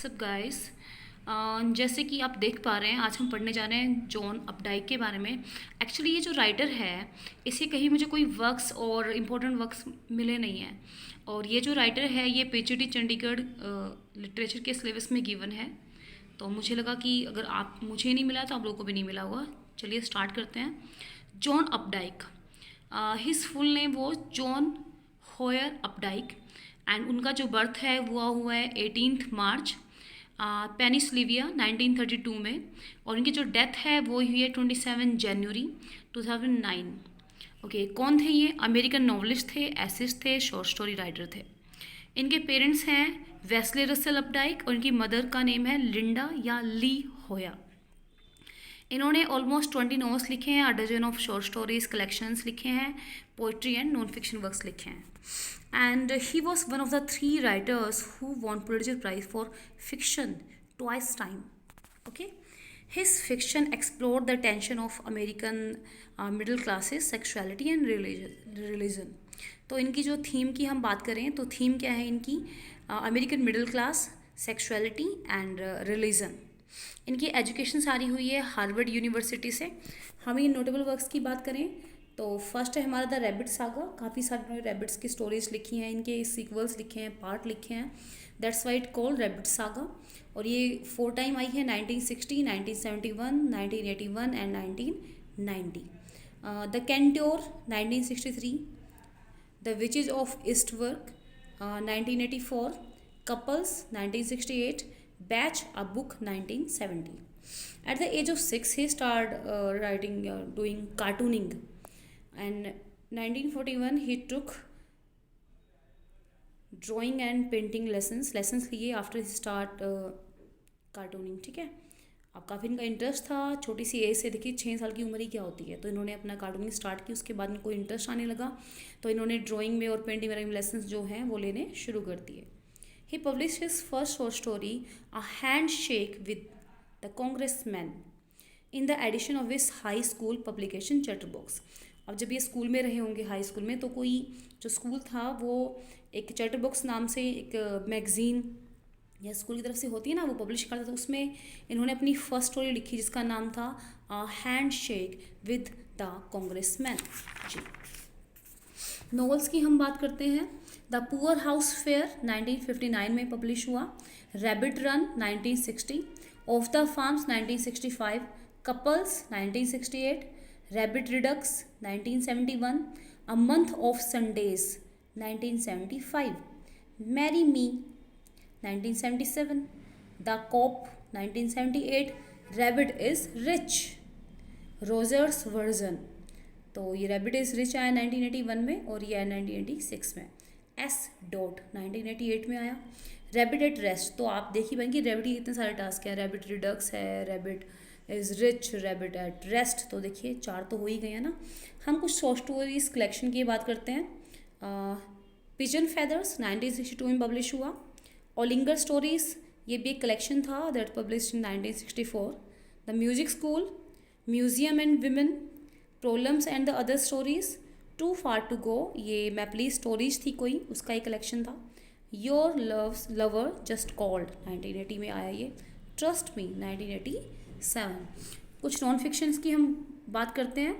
सब गाइस। जैसे कि आप देख पा रहे हैं, आज हम पढ़ने जा रहे हैं जॉन अपडाइक के बारे में। एक्चुअली ये जो राइटर है, इसे कहीं मुझे कोई वर्क्स और इम्पोर्टेंट वर्क्स मिले नहीं हैं। और ये जो राइटर है, ये पीएचडी चंडीगढ़ लिटरेचर के सिलेबस में गिवन है। तो मुझे लगा कि अगर आप मुझे नहीं मिला तो आप लोगों को भी नहीं मिला होगा। चलिए स्टार्ट करते हैं। जॉन अपडाइक, हिज फुल नेम वो जॉन होयर अपडाइक, एंड उनका जो बर्थ है वो हुआ है 18 मार्च पेनिसलिविया 1932 में। और इनकी जो डेथ है वो हुई है 27 जनवरी 2009। ओके, कौन थे ये? अमेरिकन नॉवलिस्ट थे, एसिस्ट थे, शॉर्ट स्टोरी राइटर थे। इनके पेरेंट्स हैं वेस्ले रसल अपडाइक और इनकी मदर का नेम है लिंडा या ली होया। इन्होंने ऑलमोस्ट 20 नॉवेल्स लिखे हैं, dozen of short stories collections लिखे हैं, poetry and non fiction works लिखे हैं। And he was one of the 3 writers who won Pulitzer prize for fiction twice time. Okay, his fiction explored the tension of American middle classes, sexuality and religion. तो इनकी जो theme की हम बात करें तो थीम क्या है इनकी? American middle class, sexuality and religion. इनकी एजुकेशन सारी हुई है हार्वर्ड यूनिवर्सिटी से। हम इन नोटेबल वर्क्स की बात करें तो फर्स्ट है हमारा द रैबिट सागा। काफ़ी सारे रैबिट्स की स्टोरीज लिखी हैं, इनके सीक्वल्स लिखे हैं, पार्ट लिखे हैं। That's why it called Rabbit saga. और ये 4 टाइम आई है, 1960, 1971, 1981 and 1990। The Centaur 1963, the Witches of Eastwick 1984, Couples 1968, Bech a book 1970. At the age of 6, he started doing cartooning. And 1941, he took drawing and painting lessons लिए after start cartooning. ठीक है, अब काफ़ी इनका इंटरेस्ट था छोटी सी एज से। देखिए 6 साल की उम्र ही क्या होती है। तो इन्होंने अपना कार्टूनिंग स्टार्ट की, उसके बाद इनको इंटरेस्ट आने लगा तो इन्होंने ड्राइंग में और पेंटिंग में लेसन्स जो हैं वो लेने शुरू कर दिए। He publish his first short story a hand shake with the congressman in the edition of his high school publication Chatterbox. अब जब ये स्कूल में रहे होंगे हाई स्कूल में, तो कोई जो स्कूल था वो एक चैटरबॉक्स नाम से एक मैगज़ीन या स्कूल की तरफ से होती है ना, वो पब्लिश करता था। उसमें इन्होंने अपनी फर्स्ट स्टोरी लिखी जिसका नाम था hand shake with the congressman जी। नॉवेल्स की हम बात करते हैं। द पुअर हाउस फेयर 1959 में पब्लिश हुआ, rabbit run 1960, of the farms 1965, couples 1968, rabbit redux 1971, a month of Sundays 1975, marry me 1977, the cop 1978, rabbit is rich, Rogers version. तो ये रैबिट इज़ रिच आया 1981 में और ये आया 1986 में। एस डॉट 1988 में आया। रैबिट एट रेस्ट, तो आप देखिए बहन कि रैबिट के कितने सारे टास्क हैं। रैबिट रिडक्स है, rabbit is rich, rabbit at rest. तो देखिए 4 तो हो ही गए हैं ना। हम कुछ शॉर्ट स्टोरीज कलेक्शन की बात करते हैं। पिजन फेदर्स 1962 में पब्लिश हुआ। ओलिंगर स्टोरीज, ये भी एक कलेक्शन था that publish in 1964। The music school, museum and women, problems and the other stories, too far to go, ये मैपली स्टोरीज थी कोई, उसका एक कलेक्शन था। Your loves lover just called 1980 में आया ये। Trust me 1987। कुछ नॉन फिक्शंस की हम बात करते हैं।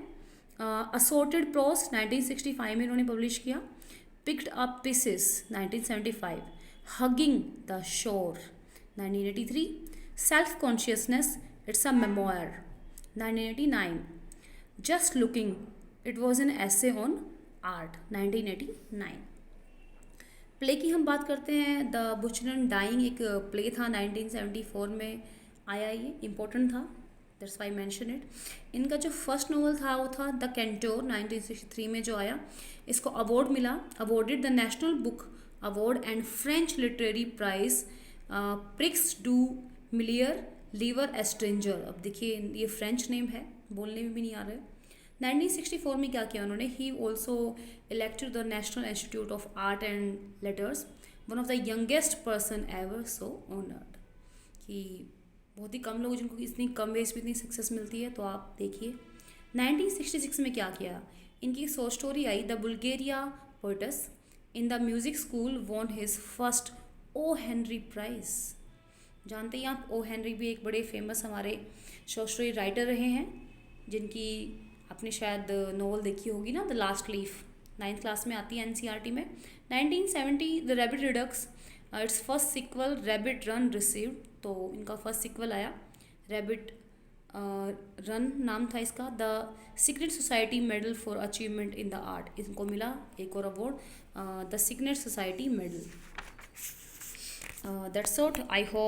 असॉर्टेड प्रोस 1965 में इन्होंने पब्लिश किया। Picked up pieces 1975, hugging the shore 1983, self consciousness it's a memoir 1989, just looking it was an essay on art 1989। Play की हम बात करते हैं। द बुचर एंड डाइंग एक प्ले था 1974 में आया, ये इम्पोर्टेंट था, दैट्स वाई मेंशन इट। इनका जो फर्स्ट नॉवल था वो था द कैंटोर 1963 में जो आया। इसको अवार्ड मिला, awarded the national book award and French literary prize Prix du Meilleur Livre Etranger. अब देखिए ये फ्रेंच नेम है, बोलने में भी नहीं आ रहा है। 1964 में क्या किया उन्होंने? He also elected the national institute of art and letters, one of the youngest person ever so honoured. कि बहुत ही कम लोग जिनको इतनी कम एज में इतनी सक्सेस मिलती है, तो आप देखिए। 1966 में क्या किया? इनकी short story I the Bulgaria poetess in the music school won his first O Henry prize. जानते ही आप ओ हेनरी भी एक बड़े फेमस हमारे शॉर्ट स्टोरी राइटर रहे हैं, जिनकी आपने शायद नॉवल देखी होगी ना, the last leaf, 9th class में आती है एनसीईआरटी में। 1970 the rabbit redux, its first sequel rabbit run received, तो इनका फर्स्ट सिक्वल आया, रैबिट रन नाम था इसका। The secret society medal for achievement in the art, इनको मिला एक और award, the secret society medal. That's all, I hope